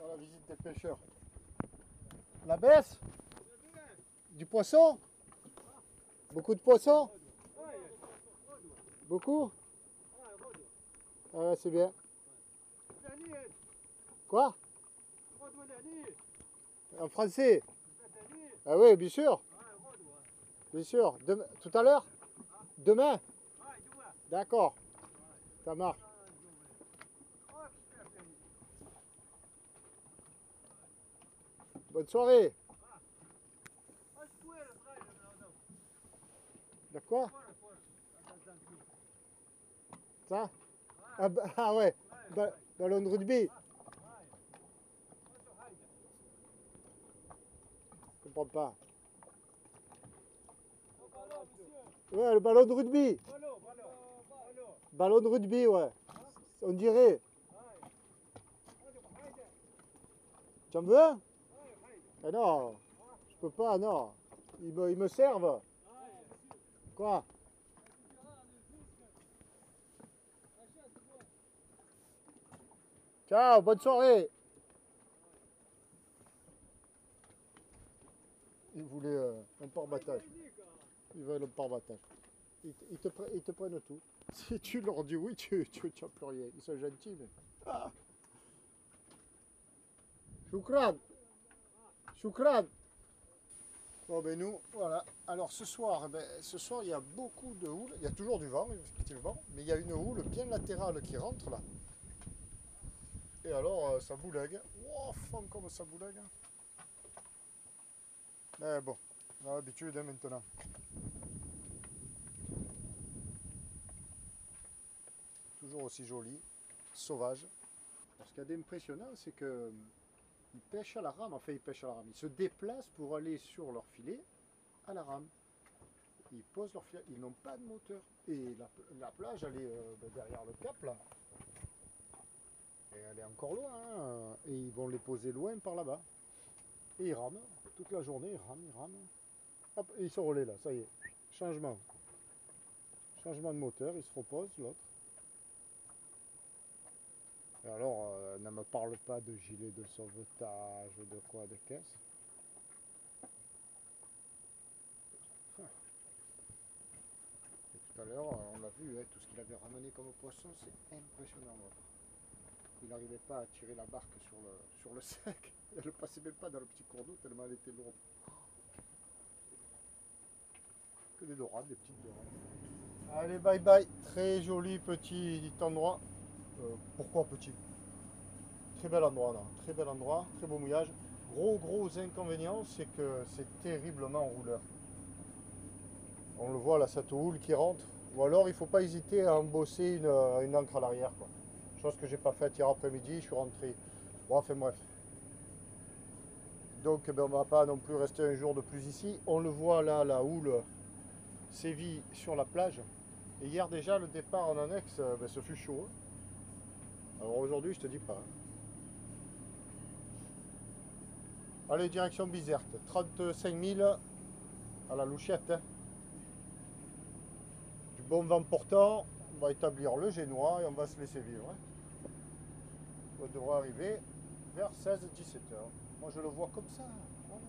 dans la visite des pêcheurs. La baisse? Du poisson? Beaucoup de poissons? Beaucoup? Ah, c'est bien. Quoi? En français? Ah oui, bien sûr. Bien sûr. Tout à l'heure? Demain? D'accord. Ça marche. Bonne soirée. De quoi? Ça? Ah ouais. Ballon de rugby. Je comprends pas. Ouais, le ballon de rugby. Ballon de rugby, ouais. On dirait. Tu en veux un? Ah non, je peux pas, non. Ils me servent. Quoi? Ciao, bonne soirée. Ils voulaient un port-battage. Ils veulent un port-battage. Ils te prennent tout. Si tu leur dis oui, tu n'as plus rien. Ils sont gentils, mais... Ah. Choukran. Choukran. Bon, ben nous, voilà. Alors ce soir, il y a beaucoup de houle. Il y a toujours du vent, effectivement. Mais il y a une houle bien latérale qui rentre, là. Et alors, ça boulegue. Oh, femme, comme ça boulegue. Mais bon, on a l'habitude maintenant. Toujours aussi joli, sauvage. Alors, ce qu'il y a d'impressionnant, c'est que ils pêchent à la rame. Enfin, ils pêchent à la rame. Ils se déplacent pour aller sur leur filet à la rame. Ils posent leur filet. Ils n'ont pas de moteur. Et la plage, elle est derrière le cap, là. Et elle est encore loin. Hein. Et ils vont les poser loin par là-bas. Et ils rament. Toute la journée, ils rament. Hop, et ils sont relais, là. Ça y est. Changement. Changement de moteur. Ils se reposent, l'autre. Et alors, ne me parle pas de gilet de sauvetage, de quoi, de caisse. Et tout à l'heure, on l'a vu, hein, tout ce qu'il avait ramené comme poisson, c'est impressionnant. Il n'arrivait pas à tirer la barque sur le sec. Elle ne passait même pas dans le petit cours d'eau tellement elle était lourde. Que des dorades, des petites dorades. Allez, bye bye. Très joli petit endroit. Pourquoi petit? Très bel endroit là, très bel endroit, très beau mouillage. Gros inconvénient, c'est que c'est terriblement rouleur. On le voit là, cette houle qui rentre. Ou alors il ne faut pas hésiter à embosser une ancre à l'arrière. Chose que j'ai pas faite hier après-midi, je suis rentré. Bon, enfin bref. Donc on ne va pas non plus rester un jour de plus ici. On le voit là, la houle sévit sur la plage. Et hier déjà, le départ en annexe, ce fut chaud. Alors aujourd'hui, je te dis pas. Allez, direction Bizerte, 35 000 à la louchette. Hein. Du bon vent portant, on va établir le génois et on va se laisser vivre. Hein. On devra arriver vers 16-17 heures. Moi je le vois comme ça. Voilà.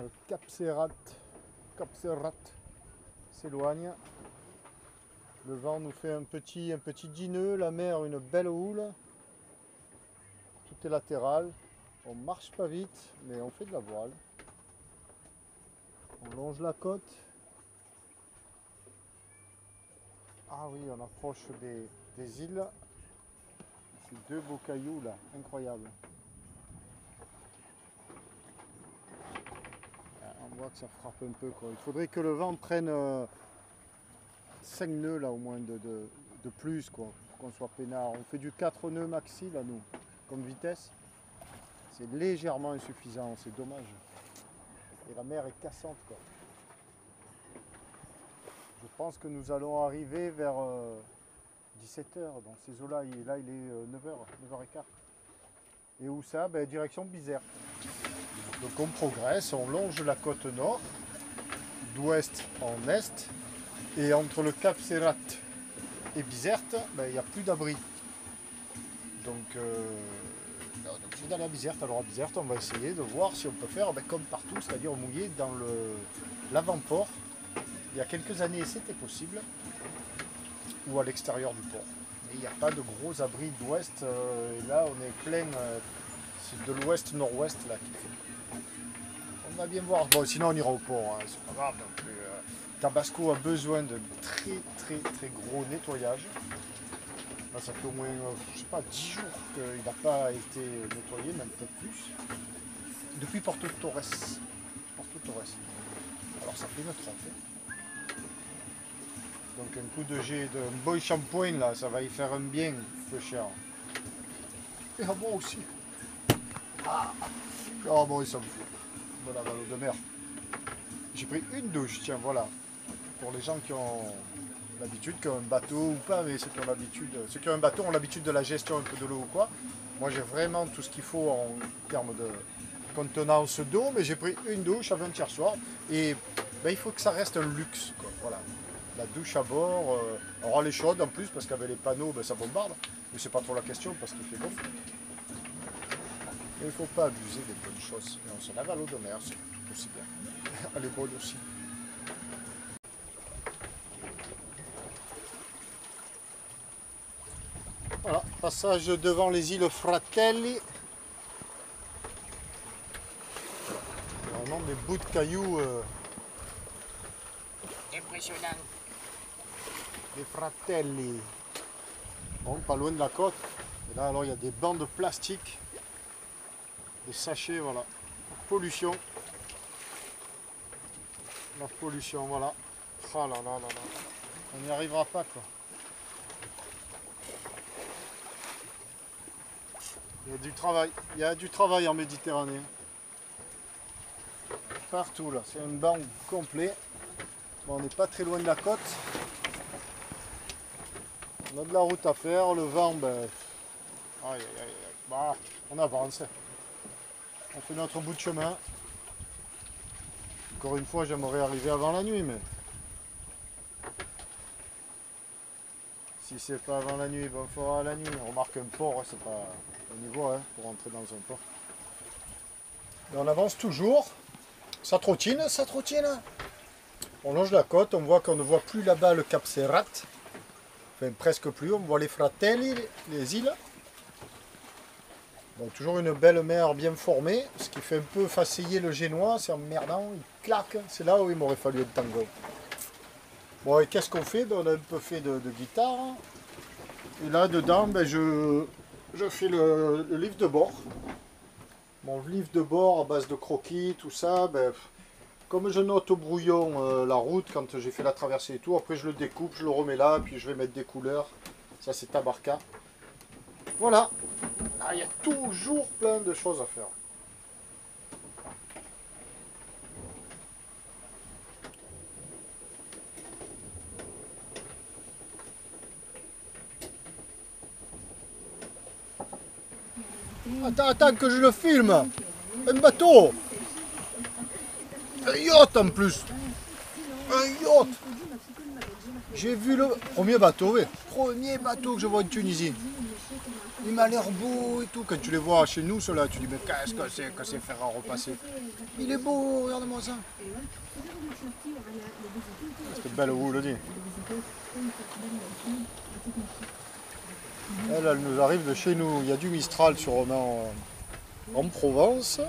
Le Cap Serrat s'éloigne. Le vent nous fait un petit dineux, la mer une belle houle. Tout est latéral. On marche pas vite, mais on fait de la voile. On longe la côte. Ah oui, on approche des îles. Ces deux beaux cailloux là, incroyables. On voit que ça frappe un peu, quoi. Il faudrait que le vent prenne 5 nœuds là au moins de plus, quoi, pour qu'on soit peinard. On fait du 4 nœuds maxi là, nous, comme vitesse. C'est légèrement insuffisant, c'est dommage. Et la mer est cassante, quoi. Je pense que nous allons arriver vers 17h. Dans ces eaux-là, il est 9h, 9h15. Et où ça? Direction Bizerte. Donc on progresse, on longe la côte nord, d'ouest en est. Et entre le Cap Serrat et Bizerte, ben, il n'y a plus d'abri. Donc on est obligé d'aller à Bizerte. Alors à Bizerte, on va essayer de voir si on peut faire comme partout, c'est-à-dire mouiller dans l'avant-port. Il y a quelques années, c'était possible, ou à l'extérieur du port. Mais il n'y a pas de gros abris d'ouest. Et là, on est plein, c'est de l'ouest-nord-ouest là qu'il fait. On va bien voir. Bon, sinon on ira au port, hein, c'est pas grave. Donc, Tabasco a besoin de très gros nettoyage. Là, ça fait au moins, je sais pas, 10 jours qu'il n'a pas été nettoyé, même peut-être plus. Depuis Porto Torres. Alors ça fait une trentaine. Donc un coup de jet de boy shampoing là, ça va y faire un bien, peu cher. Et à moi aussi. Oh bon, ça me fout. Voilà, l'eau de mer. J'ai pris une douche, tiens, voilà. Pour les gens qui ont l'habitude, qui ont un bateau ou pas, mais ceux qui ont l'habitude, ceux qui ont un bateau ont l'habitude de la gestion un peu de l'eau ou quoi. Moi j'ai vraiment tout ce qu'il faut en termes de contenance d'eau, mais j'ai pris une douche avant-hier soir et ben, il faut que ça reste un luxe, quoi. Voilà. La douche à bord, alors elle est chaude en plus parce qu'avec les panneaux ben, ça bombarde, mais c'est pas trop la question parce qu'il fait bon. Mais il ne faut pas abuser des bonnes choses. Et on se lave à l'eau de mer, c'est aussi bien. Elle est bonne aussi. Voilà, passage devant les îles Fratelli. Vraiment des bouts de cailloux. Impressionnant. Les Fratelli. Bon, pas loin de la côte. Et là, alors, il y a des bancs de plastique. Des sachets, voilà. Pollution. La pollution, voilà. Oh là là là là. On n'y arrivera pas, quoi. Il y a du travail. Il y a du travail en Méditerranée. Partout, là. C'est un banc complet. Bon, on n'est pas très loin de la côte. On a de la route à faire. Le vent, ben... Aïe, aïe, aïe. Bah, on avance. On fait notre bout de chemin. Encore une fois, j'aimerais arriver avant la nuit, mais... Si c'est pas avant la nuit, ben on fera la nuit. On remarque un port, c'est pas au niveau hein, pour entrer dans un port. Et on avance toujours. Ça trottine, ça trottine. On longe la côte, on voit qu'on ne voit plus là-bas le Cap Serrat. Enfin, presque plus. On voit les Fratelli, les îles. Bon, toujours une belle mer bien formée, ce qui fait un peu faceiller le génois, c'est emmerdant, il claque, c'est là où il m'aurait fallu un tango. Bon, et qu'est-ce qu'on fait? Ben, on a un peu fait de guitare, et là dedans, ben, je fais le livre de bord. Mon livre de bord à base de croquis, tout ça, ben, comme je note au brouillon la route quand j'ai fait la traversée et tout, après je le découpe, je le remets là, puis je vais mettre des couleurs, ça c'est Tabarca. Voilà. Ah, il y a toujours plein de choses à faire. Attends que je le filme. Un bateau. Un yacht en plus. Un yacht. J'ai vu le premier bateau, oui. Premier bateau que je vois en Tunisie. Il m'a l'air beau et tout. Quand tu les vois chez nous, ceux-là, tu dis, mais qu'est-ce que c'est faire à repasser. Il est beau, regarde-moi ça. C'est belle roue, le dit. Elle nous arrive de chez nous. Il y a du Mistral sûrement en Provence.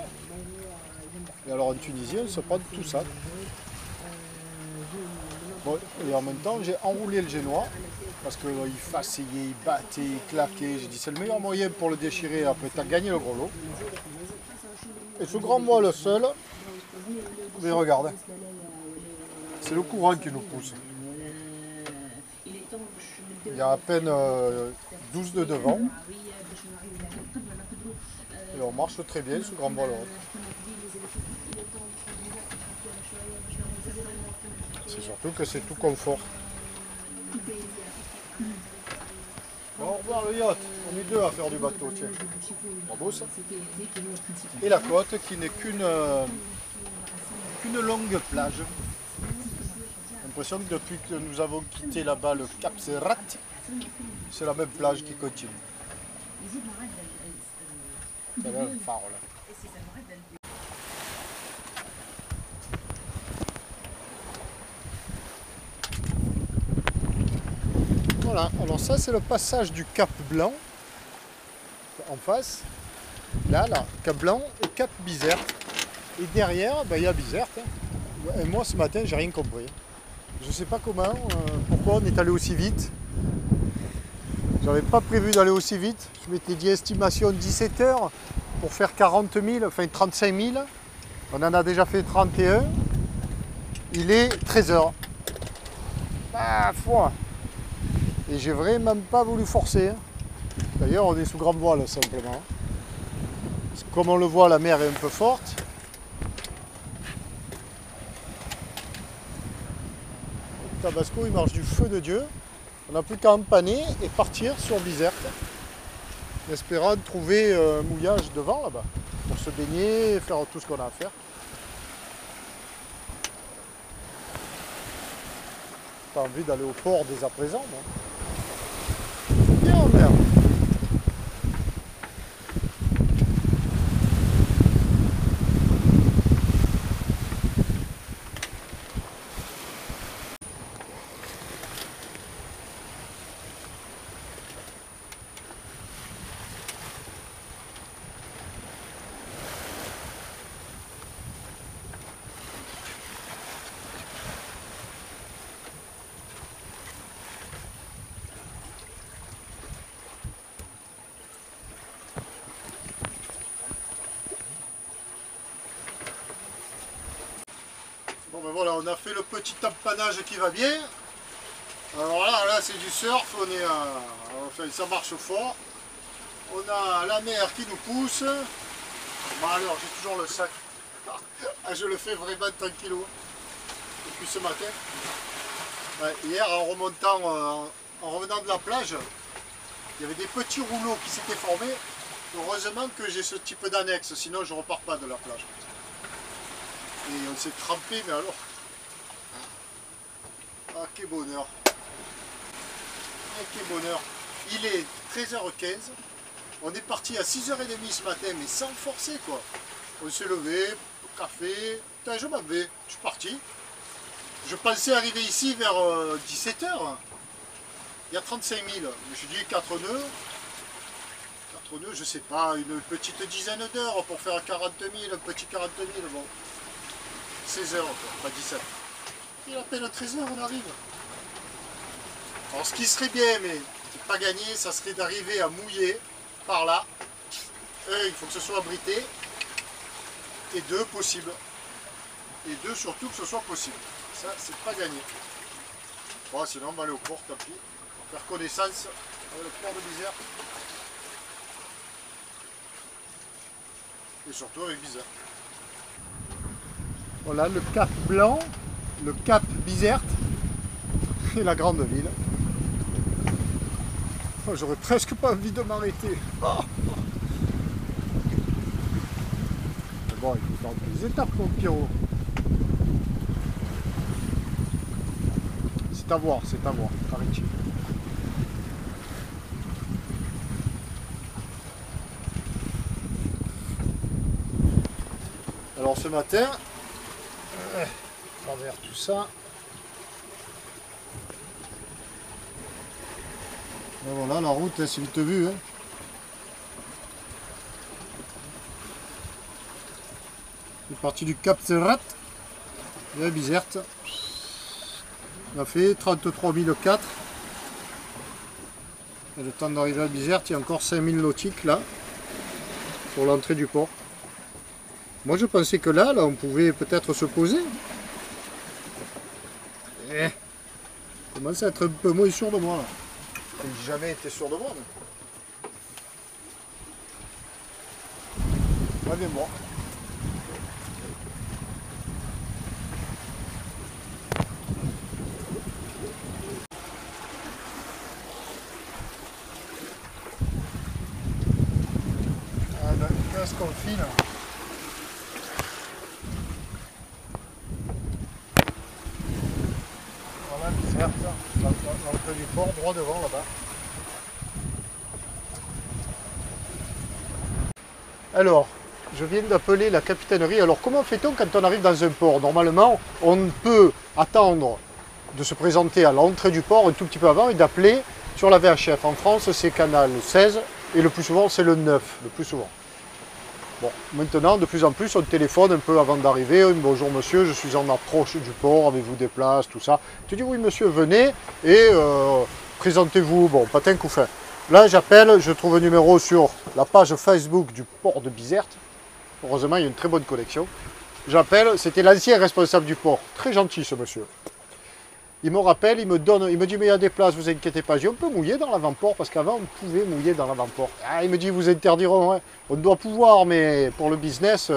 Et alors en Tunisie, on se prend tout ça. Bon, et en même temps, j'ai enroulé le génois. Parce qu'il façillait, il battait, il claquait. J'ai dit c'est le meilleur moyen pour le déchirer. Après, tu as gagné le gros lot. Et ce grand mois, le seul, mais regarde, c'est le courant qui nous pousse. Il y a à peine 12 de devant. Et on marche très bien ce grand mois-là. C'est surtout que c'est tout confort. Bon, au revoir le yacht, on est deux à faire du bateau, tiens. Bravo ça. Et la côte qui n'est qu'une longue plage. Un l'impression que depuis que nous avons quitté là-bas le Cap Serrat, c'est la même plage qui continue. C'est là le phare là. Voilà, alors ça c'est le passage du Cap Blanc en face. Là, Cap Blanc et Cap Bizerte. Et derrière, il y a Bizerte. Et moi ce matin, j'ai rien compris. Je sais pas comment, pourquoi on est allé aussi vite. J'avais pas prévu d'aller aussi vite. Je m'étais dit estimation 17 heures pour faire 40 000, enfin 35 000. On en a déjà fait 31. Il est 13 heures. Ah, foi. Et j'ai vraiment pas voulu forcer. D'ailleurs, on est sous grande voile simplement. Comme on le voit, la mer est un peu forte. Tabasco, il marche du feu de Dieu. On n'a plus qu'à empanner et partir sur Bizerte, en espérant trouver un mouillage devant là-bas, pour se baigner et faire tout ce qu'on a à faire. Pas envie d'aller au port dès à présent, moi. Bien, merde. Bon ben voilà, on a fait le petit empannage qui va bien. Alors là c'est du surf, enfin, ça marche fort. On a la mer qui nous pousse. Bon alors j'ai toujours le sac. Ah, je le fais vraiment tranquillou. Depuis ce matin. Ouais, hier en revenant de la plage, il y avait des petits rouleaux qui s'étaient formés. Heureusement que j'ai ce type d'annexe, sinon je repars pas de la plage. Et on s'est trempé, mais alors... Ah, quel bonheur. Ah, quel bonheur. Il est 13h15. On est parti à 6h30 ce matin, mais sans forcer, quoi. On s'est levé, café... Putain, je m'en vais. Je suis parti. Je pensais arriver ici vers 17h. Il y a 35 000. Je me suis dit 4 nœuds. 4 nœuds, je sais pas, une petite dizaine d'heures pour faire 40 000, un petit 40 000, bon. 16 heures, pas 17. Il est à peine 13 heures, on arrive. Alors ce qui serait bien, mais pas gagné, ça serait d'arriver à mouiller par là. Il faut que ce soit abrité. Et 2 possible. Et 2 surtout que ce soit possible. Ça, c'est pas gagné. Bon, sinon on va aller au port, tant pis. On va faire connaissance avec le port de Bizerte. Et surtout avec Bizerte. Voilà le Cap Blanc, le Cap Bizerte et la grande ville. Oh, j'aurais presque pas envie de m'arrêter. Oh. Mais bon, il faut faire des étapes, mon Pierrot. C'est à voir, paraît-il. Alors ce matin, à travers tout ça, et voilà la route, c'est vite vu. Hein. C'est parti du Cap Serrat et la Bizerte. On a fait 33 004. Et le temps d'arriver à Bizerte, il y a encore 5000 nautiques là, pour l'entrée du port. Moi je pensais que là on pouvait peut-être se poser. Je commence à être un peu moins sûr de moi là. J'ai jamais été sûr de moi. Mais... Ouais, viens voir. Ah ben, qu'est-ce qu'on file? l'entrée du port, droit devant là-bas. Alors, je viens d'appeler la capitainerie. Alors, comment fait-on quand on arrive dans un port? Normalement, on peut attendre de se présenter à l'entrée du port un tout petit peu avant et d'appeler sur la VHF. En France, c'est canal 16 et le plus souvent, c'est le 9, le plus souvent. Bon, maintenant, de plus en plus, on téléphone un peu avant d'arriver. Bonjour monsieur, je suis en approche du port, avez-vous des places, tout ça. Tu dis oui monsieur, venez et présentez-vous. Bon, patin couffin. Là, j'appelle, je trouve un numéro sur la page Facebook du port de Bizerte. Heureusement, il y a une très bonne connexion. J'appelle, c'était l'ancien responsable du port. Très gentil ce monsieur. Il me rappelle, il me dit mais il y a des places, vous inquiétez pas. J'ai on peut mouiller dans l'avant-port parce qu'avant on pouvait mouiller dans l'avant-port. Ah, il me dit vous interdiront, hein. On doit pouvoir, mais pour le business,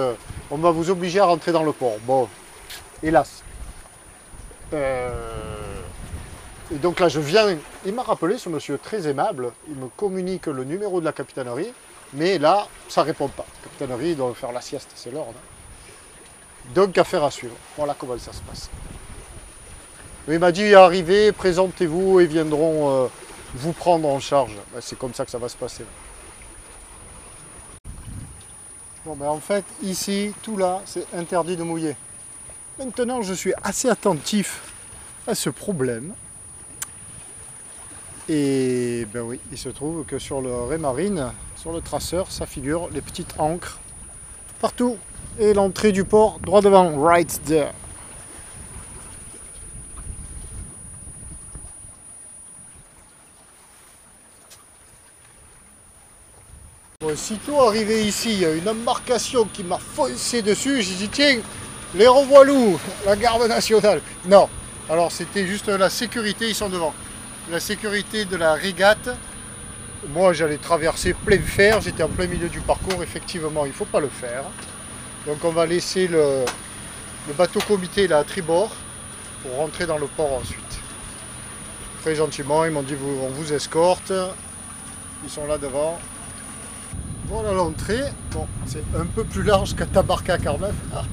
on va vous obliger à rentrer dans le port. Bon, hélas. Et donc là je viens, il m'a rappelé ce monsieur très aimable, il me communique le numéro de la capitainerie, mais là ça ne répond pas. La capitainerie doit faire la sieste, c'est l'heure. Donc affaire à suivre. Voilà comment ça se passe. Il m'a dit arrivez, présentez-vous et viendront vous prendre en charge. C'est comme ça que ça va se passer. Bon, ben en fait, ici, tout là, c'est interdit de mouiller. Maintenant, je suis assez attentif à ce problème. Et ben oui, il se trouve que sur le Raymarine, sur le traceur, ça figure les petites ancres partout. Et l'entrée du port, droit devant, right there. Bon, sitôt arrivé ici, il y a une embarcation qui m'a foncé dessus. J'ai dit tiens, les revoilous, la garde nationale. Non, alors c'était juste la sécurité, ils sont devant. La sécurité de la régate. Moi j'allais traverser plein fer, j'étais en plein milieu du parcours. Effectivement, il ne faut pas le faire. Donc on va laisser le bateau comité là à tribord pour rentrer dans le port ensuite. Très gentiment, ils m'ont dit on vous escorte. Ils sont là devant. Voilà l'entrée. Bon, c'est un peu plus large qu'à Tabarka quand même. Ah.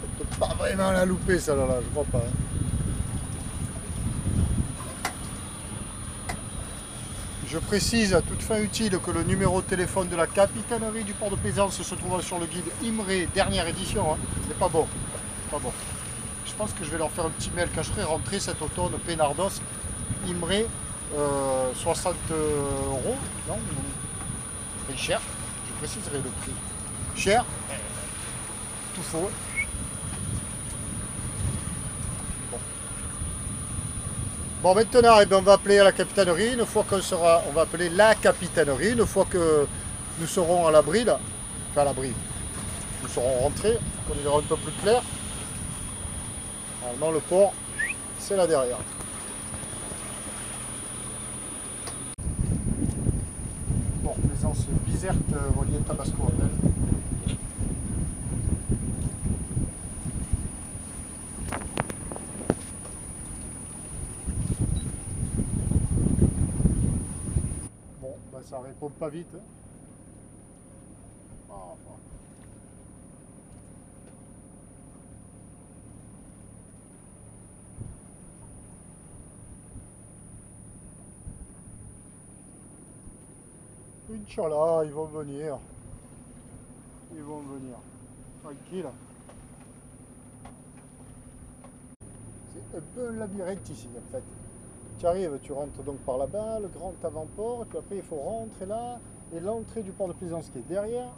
On peut pas vraiment la louper celle-là, je crois pas. Je précise à toute fin utile que le numéro de téléphone de la capitainerie du port de Plaisance se trouve sur le guide Imré, dernière édition. Hein. C'est pas bon. Pas bon. Je pense que je vais leur faire un petit mail quand je serai rentré cet automne, Pénardos, Imré, 60 €, non, prix cher, je préciserai le prix. Cher, tout faux. Bon, maintenant, eh bien, on va appeler à la capitainerie. Une fois qu'on sera, on va appeler la capitainerie. Une fois que nous serons à l'abri, là, enfin à l'abri, nous serons rentrés, qu'on y verra un peu plus clair. Normalement, le port, c'est là derrière. Bon, Plaisance Bizerte, relié Tabasco appelle. Bon, ben ça répond pas vite. Hein. Ah, enfin. Inch'Allah, ils vont venir. Ils vont venir. Tranquille. C'est un peu un labyrinthe ici en fait. Tu arrives, tu rentres donc par là-bas, le grand avant-port, et puis après il faut rentrer là, et l'entrée du port de Plaisance qui est derrière,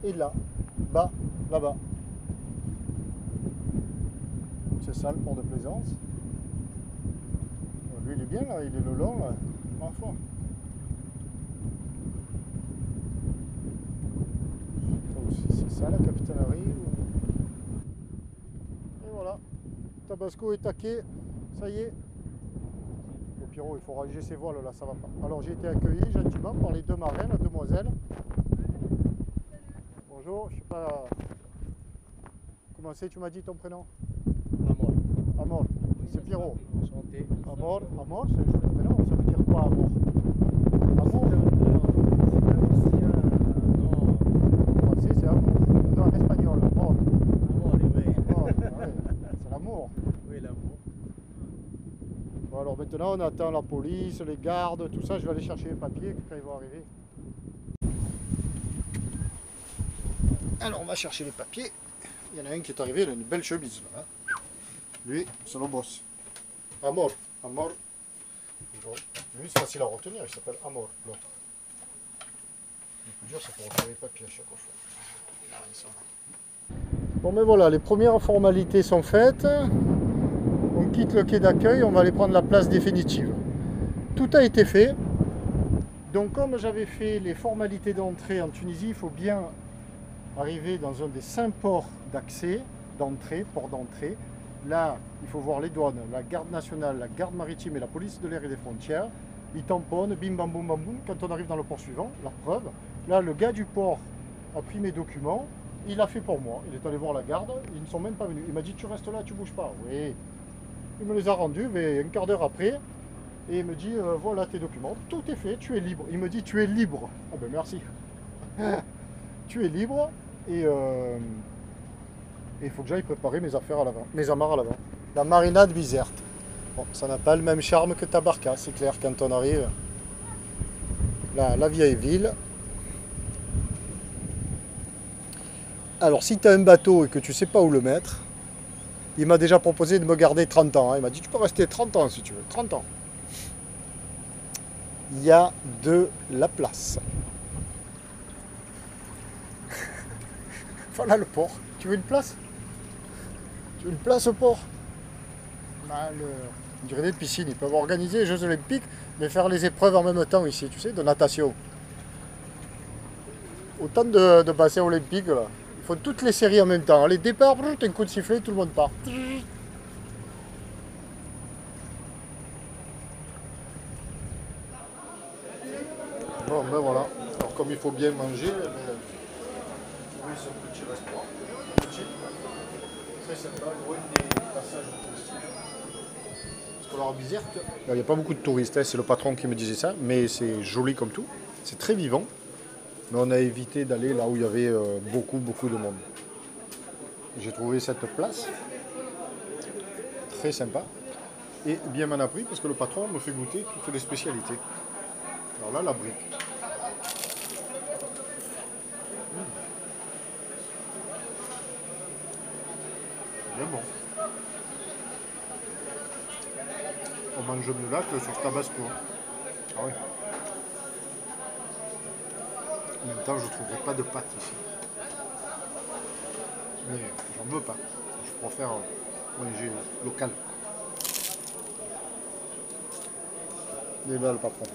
et là, bas, là-bas. C'est ça le port de Plaisance. Lui il est bien là, il est le long là, enfin. C'est ça la capitainerie. Et voilà, Tabasco est taqué, ça y est. Le Pierrot, il faut ranger ses voiles là, ça va pas. Alors j'ai été accueilli gentiment par les deux marins, la demoiselle. Bonjour, je sais pas. Comment c'est, tu m'as dit ton prénom? Amor. Amor, c'est Pierrot. Enchanté. Amor, Amor, c'est un joli prénom, ça veut dire quoi Amor? Amour? C'est amour. En espagnol, amor. Amor, oui. Oh, ouais, c'est l'amour. Oui, l'amour. Bon, alors maintenant on attend la police, les gardes, tout ça. Je vais aller chercher les papiers quand ils vont arriver. Alors on va chercher les papiers. Il y en a un qui est arrivé, il a une belle chemise là. Lui, c'est le boss. Amor. Amor. Bon. Lui c'est facile à retenir, il s'appelle Amor. Bon. Le plus dur c'est pour retrouver les papiers à chaque fois. Bon mais voilà, les premières formalités sont faites. On quitte le quai d'accueil, on va aller prendre la place définitive. Tout a été fait. Donc comme j'avais fait les formalités d'entrée en Tunisie, il faut bien arriver dans un des 5 ports d'accès, d'entrée, port d'entrée. Là, il faut voir les douanes, la garde nationale, la garde maritime et la police de l'air et des frontières. Ils tamponnent, bim bam boum bam boum, quand on arrive dans le port suivant, la preuve. Là, le gars du port a pris mes documents, il a fait pour moi. Il est allé voir la garde, ils ne sont même pas venus. Il m'a dit, tu restes là, tu bouges pas. Oui. Il me les a rendus, mais un quart d'heure après, et il me dit, voilà tes documents, tout est fait, tu es libre. Il me dit, tu es libre. Ah ben merci. Tu es libre, et il faut que j'aille préparer mes affaires à l'avant, mes amarres à l'avant. La marina de Bizerte. Bon, ça n'a pas le même charme que Tabarka, c'est clair, quand on arrive. La vieille ville. Alors, si tu as un bateau et que tu sais pas où le mettre, il m'a déjà proposé de me garder 30 ans. Hein. Il m'a dit, tu peux rester 30 ans si tu veux. 30 ans. Il y a de la place. Voilà le port. Tu veux une place? Tu veux une place au port? On dirait des piscines. Ils peuvent organiser les Jeux Olympiques, mais faire les épreuves en même temps ici, tu sais, de natation. Autant de bassins olympiques, là. Ils font toutes les séries en même temps. Les départs, un coup de sifflet, tout le monde part. Bon, ben voilà. Alors, comme il faut bien manger, oui, c'est un petit restaurant. Petit. Très sympa, loin des passages touristiques. Parce que alors, à Bizerte, il n'y a pas beaucoup de touristes, hein, c'est le patron qui me disait ça, mais c'est joli comme tout. C'est très vivant. Mais on a évité d'aller là où il y avait beaucoup de monde. J'ai trouvé cette place très sympa et bien m'en a pris parce que le patron me fait goûter toutes les spécialités. Alors là, la brique. Bien bon. On mange mieux là que sur Tabasco. Ah oui. En même temps, je ne trouverai pas de pâtes ici. Mais j'en veux pas. Je préfère manger local. Il est là le patron.